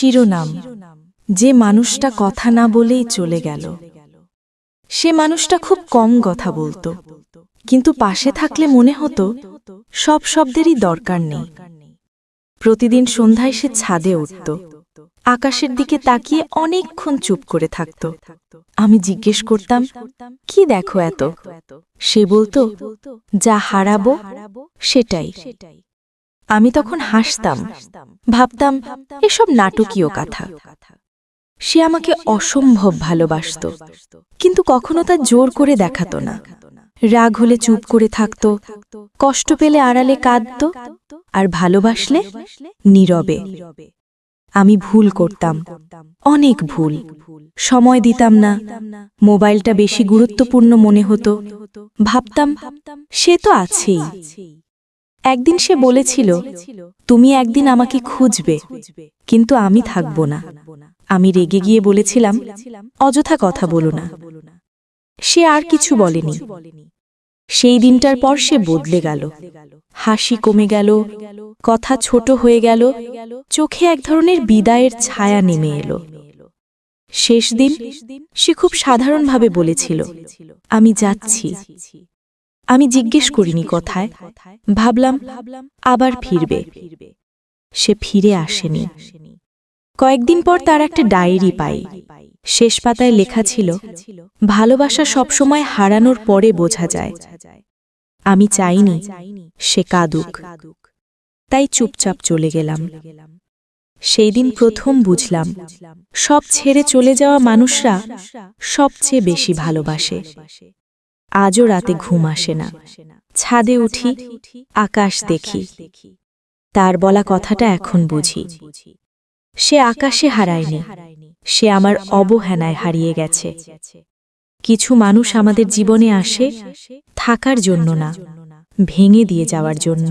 শিরোনাম, যে মানুষটা কথা না বলেই চলে গেল। সে মানুষটা খুব কম কথা বলতো, কিন্তু পাশে থাকলে মনে হতো সব শব্দেরই দরকার নেই। প্রতিদিন সন্ধ্যায় সে ছাদে উঠত, আকাশের দিকে তাকিয়ে অনেকক্ষণ চুপ করে থাকত। আমি জিজ্ঞেস করতাম, কি দেখো এত? সে বলতো, যা হারাবো সেটাই। আমি তখন হাসতাম, ভাবতাম এসব নাটকীয় কথা। সে আমাকে অসম্ভব ভালোবাসত, কিন্তু কখনো তা জোর করে দেখাতো না। রাগ হলে চুপ করে থাকত, কষ্ট পেলে আড়ালে কাঁদত, আর ভালোবাসলে নীরবে। আমি ভুল করতাম, অনেক ভুল। সময় দিতাম না, মোবাইলটা বেশি গুরুত্বপূর্ণ মনে হতো। ভাবতাম সে তো আছেই। একদিন সে বলেছিল, তুমি একদিন আমাকে খুঁজবে, কিন্তু আমি থাকব না। আমি রেগে গিয়ে বলেছিলাম, অযথা কথা বলো না। সে আর কিছু বলেনি। সেই দিনটার পর সে বদলে গেল। হাসি কমে গেল, কথা ছোট হয়ে গেল, চোখে এক ধরনের বিদায়ের ছায়া নেমে এলো। শেষ দিন সে খুব সাধারণভাবে বলেছিল, আমি যাচ্ছি। আমি জিজ্ঞেস করিনি কথায়, ভাবলাম আবার ফিরবে। সে ফিরে আসেনি। কয়েকদিন পর তার একটা ডায়েরি পাই। শেষ পাতায় লেখা ছিল, ভালোবাসা সবসময় হারানোর পরে বোঝা যায়। আমি চাইনি সে কাঁদুক, তাই চুপচাপ চলে গেলাম। সেই দিন প্রথম বুঝলাম, সব ছেড়ে চলে যাওয়া মানুষরা সবচেয়ে বেশি ভালোবাসে। আজও রাতে ঘুম আসে না, ছাদে উঠি, আকাশ দেখি। তার বলা কথাটা এখন বুঝি। সে আকাশে হারায়নি, সে আমার অবহেলায় হারিয়ে গেছে। কিছু মানুষ আমাদের জীবনে আসে থাকার জন্য না, ভেঙে দিয়ে যাওয়ার জন্য।